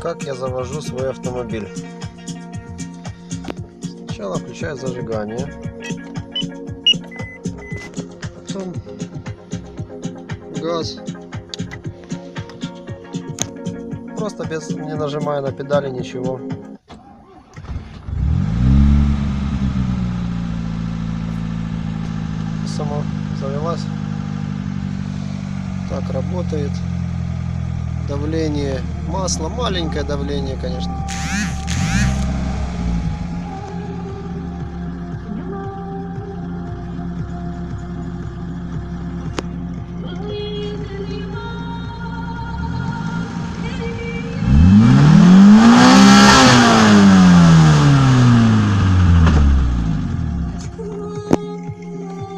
как я завожу свой автомобиль. Сначала включаю зажигание, потом газ, просто не нажимая на педали, ничего. Сама завелась. Так работает. Давление масла, маленькое давление, конечно.